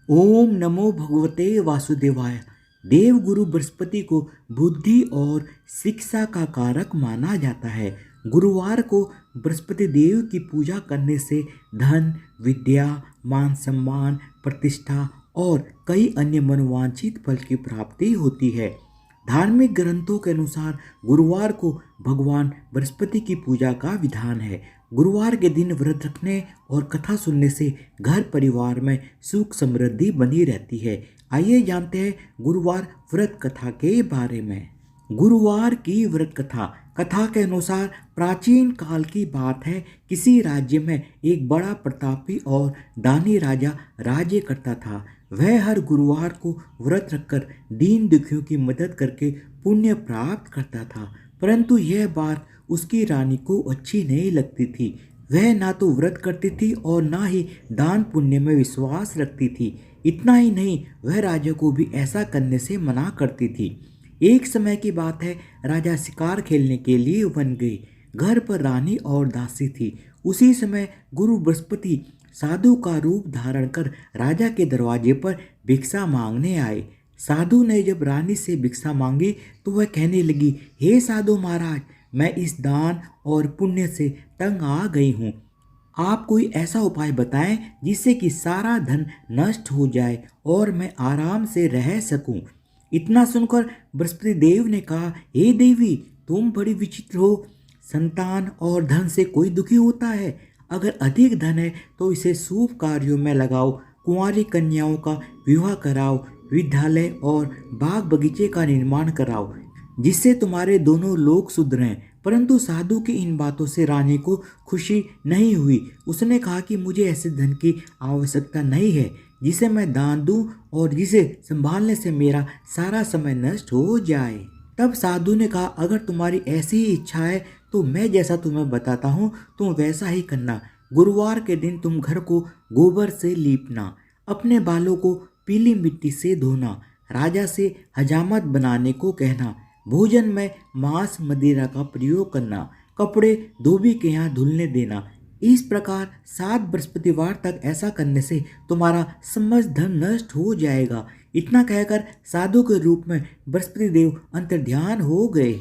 ओम नमो भगवते वासुदेवाय। देव गुरु बृहस्पति को बुद्धि और शिक्षा का कारक माना जाता है। गुरुवार को बृहस्पति देव की पूजा करने से धन, विद्या, मान सम्मान, प्रतिष्ठा और कई अन्य मनोवांछित फल की प्राप्ति होती है। धार्मिक ग्रंथों के अनुसार गुरुवार को भगवान बृहस्पति की पूजा का विधान है। गुरुवार के दिन व्रत रखने और कथा सुनने से घर परिवार में सुख समृद्धि बनी रहती है। आइए जानते हैं गुरुवार व्रत कथा के बारे में। गुरुवार की व्रत कथा। कथा के अनुसार प्राचीन काल की बात है। किसी राज्य में एक बड़ा प्रतापी और दानी राजा राज्य करता था। वह हर गुरुवार को व्रत रखकर दीन दुखियों की मदद करके पुण्य प्राप्त करता था। परंतु यह बात उसकी रानी को अच्छी नहीं लगती थी। वह ना तो व्रत करती थी और ना ही दान पुण्य में विश्वास रखती थी। इतना ही नहीं, वह राजा को भी ऐसा करने से मना करती थी। एक समय की बात है, राजा शिकार खेलने के लिए वन गए। घर पर रानी और दासी थी। उसी समय गुरु बृहस्पति साधु का रूप धारण कर राजा के दरवाजे पर भिक्षा मांगने आए। साधु ने जब रानी से भिक्षा मांगी तो वह कहने लगी, हे साधु महाराज, मैं इस दान और पुण्य से तंग आ गई हूँ। आप कोई ऐसा उपाय बताएं जिससे कि सारा धन नष्ट हो जाए और मैं आराम से रह सकूं। इतना सुनकर बृहस्पति देव ने कहा, हे देवी, तुम बड़ी विचित्र हो। संतान और धन से कोई दुखी होता है? अगर अधिक धन है तो इसे शुभ कार्यों में लगाओ। कुंवारी कन्याओं का विवाह कराओ, विद्यालय और बाग बगीचे का निर्माण कराओ, जिससे तुम्हारे दोनों लोग सुधरें। परंतु साधु की इन बातों से रानी को खुशी नहीं हुई। उसने कहा कि मुझे ऐसे धन की आवश्यकता नहीं है जिसे मैं दान दूं और जिसे संभालने से मेरा सारा समय नष्ट हो जाए। तब साधु ने कहा, अगर तुम्हारी ऐसी ही इच्छा है तो मैं जैसा तुम्हें बताता हूँ तुम वैसा ही करना। गुरुवार के दिन तुम घर को गोबर से लीपना, अपने बालों को पीली मिट्टी से धोना, राजा से हजामत बनाने को कहना, भोजन में मांस मदिरा का प्रयोग करना, कपड़े धोबी के यहाँ धुलने देना। इस प्रकार 7 बृहस्पतिवार तक ऐसा करने से तुम्हारा समस्त धन नष्ट हो जाएगा। इतना कहकर साधु के रूप में बृहस्पति देव अंतर्ध्यान हो गए।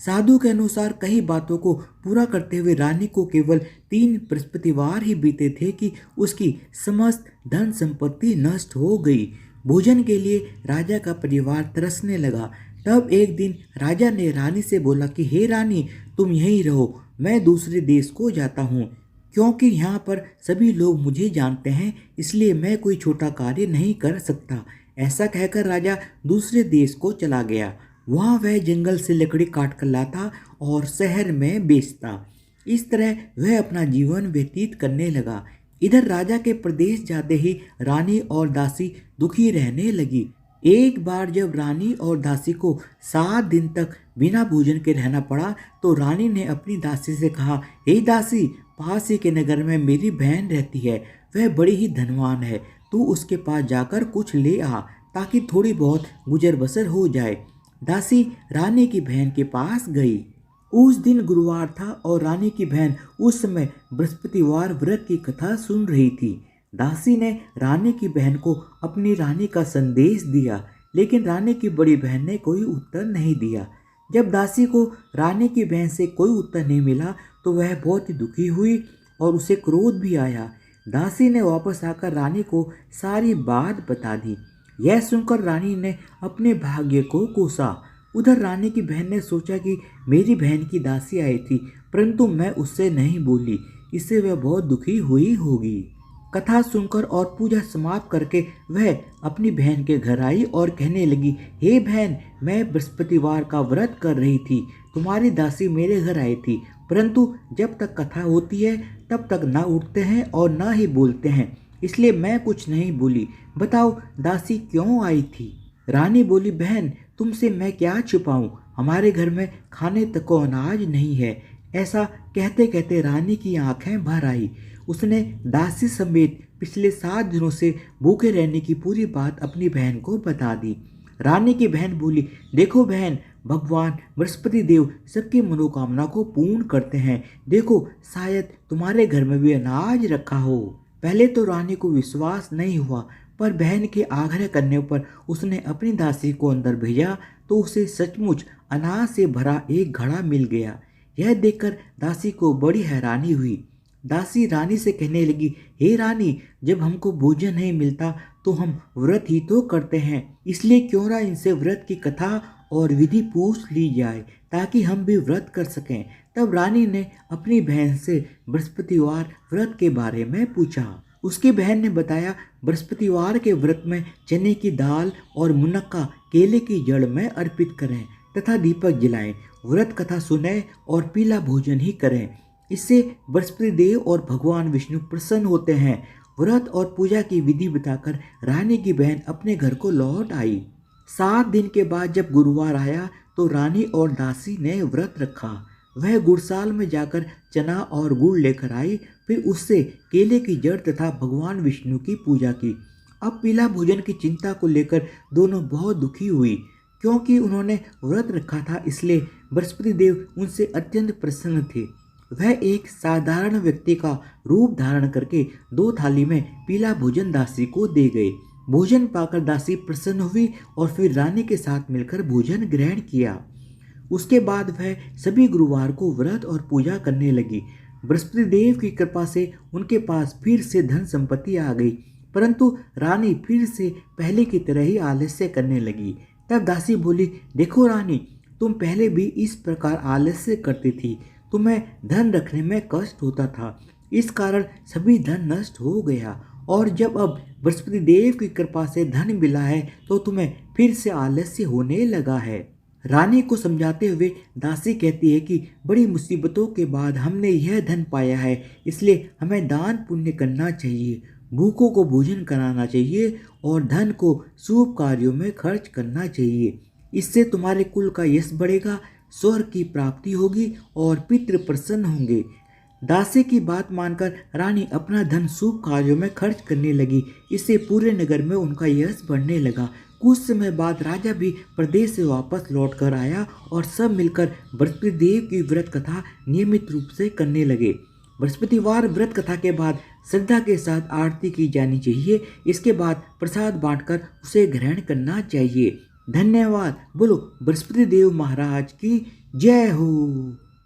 साधु के अनुसार कई बातों को पूरा करते हुए रानी को केवल 3 बृहस्पतिवार ही बीते थे कि उसकी समस्त धन संपत्ति नष्ट हो गई। भोजन के लिए राजा का परिवार तरसने लगा। तब एक दिन राजा ने रानी से बोला कि हे रानी, तुम यहीं रहो, मैं दूसरे देश को जाता हूँ। क्योंकि यहाँ पर सभी लोग मुझे जानते हैं, इसलिए मैं कोई छोटा कार्य नहीं कर सकता। ऐसा कहकर राजा दूसरे देश को चला गया। वहाँ वह जंगल से लकड़ी काट कर लाता और शहर में बेचता। इस तरह वह अपना जीवन व्यतीत करने लगा। इधर राजा के प्रदेश जाते ही रानी और दासी दुखी रहने लगी। एक बार जब रानी और दासी को 7 दिन तक बिना भोजन के रहना पड़ा तो रानी ने अपनी दासी से कहा, हे दासी, पास ही के नगर में मेरी बहन रहती है। वह बड़ी ही धनवान है। तू उसके पास जाकर कुछ ले आ ताकि थोड़ी बहुत गुजर बसर हो जाए। दासी रानी की बहन के पास गई। उस दिन गुरुवार था और रानी की बहन उस समय बृहस्पतिवार व्रत की कथा सुन रही थी। दासी ने रानी की बहन को अपनी रानी का संदेश दिया, लेकिन रानी की बड़ी बहन ने कोई उत्तर नहीं दिया। जब दासी को रानी की बहन से कोई उत्तर नहीं मिला तो वह बहुत ही दुखी हुई और उसे क्रोध भी आया। दासी ने वापस आकर रानी को सारी बात बता दी। यह सुनकर रानी ने अपने भाग्य को कोसा। उधर रानी की बहन ने सोचा कि मेरी बहन की दासी आई थी, परंतु मैं उससे नहीं बोली, इससे वह बहुत दुखी हुई होगी। कथा सुनकर और पूजा समाप्त करके वह अपनी बहन के घर आई और कहने लगी, हे बहन, मैं बृहस्पतिवार का व्रत कर रही थी। तुम्हारी दासी मेरे घर आई थी, परंतु जब तक कथा होती है तब तक ना उठते हैं और ना ही बोलते हैं, इसलिए मैं कुछ नहीं बोली। बताओ दासी क्यों आई थी? रानी बोली, बहन, तुमसे मैं क्या छुपाऊं, हमारे घर में खाने तक को अनाज नहीं है। ऐसा कहते कहते रानी की आंखें भर आई। उसने दासी समेत पिछले 7 दिनों से भूखे रहने की पूरी बात अपनी बहन को बता दी। रानी की बहन बोली, देखो बहन, भगवान बृहस्पति देव सबकी मनोकामना को पूर्ण करते हैं। देखो, शायद तुम्हारे घर में भी अनाज रखा हो। पहले तो रानी को विश्वास नहीं हुआ, पर बहन के आग्रह करने पर उसने अपनी दासी को अंदर भेजा तो उसे सचमुच अनाज से भरा एक घड़ा मिल गया। यह देखकर दासी को बड़ी हैरानी हुई। दासी रानी से कहने लगी, हे रानी, जब हमको भोजन नहीं मिलता तो हम व्रत ही तो करते हैं, इसलिए क्यों ना इनसे व्रत की कथा और विधि पूछ ली जाए ताकि हम भी व्रत कर सकें। तब रानी ने अपनी बहन से बृहस्पतिवार व्रत के बारे में पूछा। उसकी बहन ने बताया, बृहस्पतिवार के व्रत में चने की दाल और मुनक्का केले की जड़ में अर्पित करें तथा दीपक जलाएं, व्रत कथा सुने और पीला भोजन ही करें। इससे बृहस्पति देव और भगवान विष्णु प्रसन्न होते हैं। व्रत और पूजा की विधि बताकर रानी की बहन अपने घर को लौट आई। 7 दिन के बाद जब गुरुवार आया तो रानी और दासी ने व्रत रखा। वह गुड़साल में जाकर चना और गुड़ लेकर आई, फिर उससे केले की जड़ तथा भगवान विष्णु की पूजा की। अब पीला भोजन की चिंता को लेकर दोनों बहुत दुखी हुई, क्योंकि उन्होंने व्रत रखा था, इसलिए बृहस्पति देव उनसे अत्यंत प्रसन्न थे। वह एक साधारण व्यक्ति का रूप धारण करके 2 थाली में पीला भोजन दासी को दे गए। भोजन पाकर दासी प्रसन्न हुई और फिर रानी के साथ मिलकर भोजन ग्रहण किया। उसके बाद वह सभी गुरुवार को व्रत और पूजा करने लगी। बृहस्पति देव की कृपा से उनके पास फिर से धन संपत्ति आ गई, परंतु रानी फिर से पहले की तरह ही आलस्य करने लगी। तब दासी बोली, देखो रानी, तुम पहले भी इस प्रकार आलस्य करती थी, तुम्हें धन रखने में कष्ट होता था, इस कारण सभी धन नष्ट हो गया, और जब अब बृहस्पति देव की कृपा से धन मिला है तो तुम्हें फिर से आलस्य होने लगा है। रानी को समझाते हुए दासी कहती है कि बड़ी मुसीबतों के बाद हमने यह धन पाया है, इसलिए हमें दान पुण्य करना चाहिए, भूखों को भोजन कराना चाहिए और धन को शुभ कार्यों में खर्च करना चाहिए। इससे तुम्हारे कुल का यश बढ़ेगा, स्वर्ग की प्राप्ति होगी और पितृ प्रसन्न होंगे। दासी की बात मानकर रानी अपना धन शुभ कार्यों में खर्च करने लगी। इससे पूरे नगर में उनका यश बढ़ने लगा। कुछ समय बाद राजा भी प्रदेश से वापस लौट कर आया और सब मिलकर बृहस्पति देव की व्रत कथा नियमित रूप से करने लगे। बृहस्पतिवार व्रत कथा के बाद श्रद्धा के साथ आरती की जानी चाहिए। इसके बाद प्रसाद बांटकर उसे ग्रहण करना चाहिए। धन्यवाद। बोलो बृहस्पति देव महाराज की जय हो।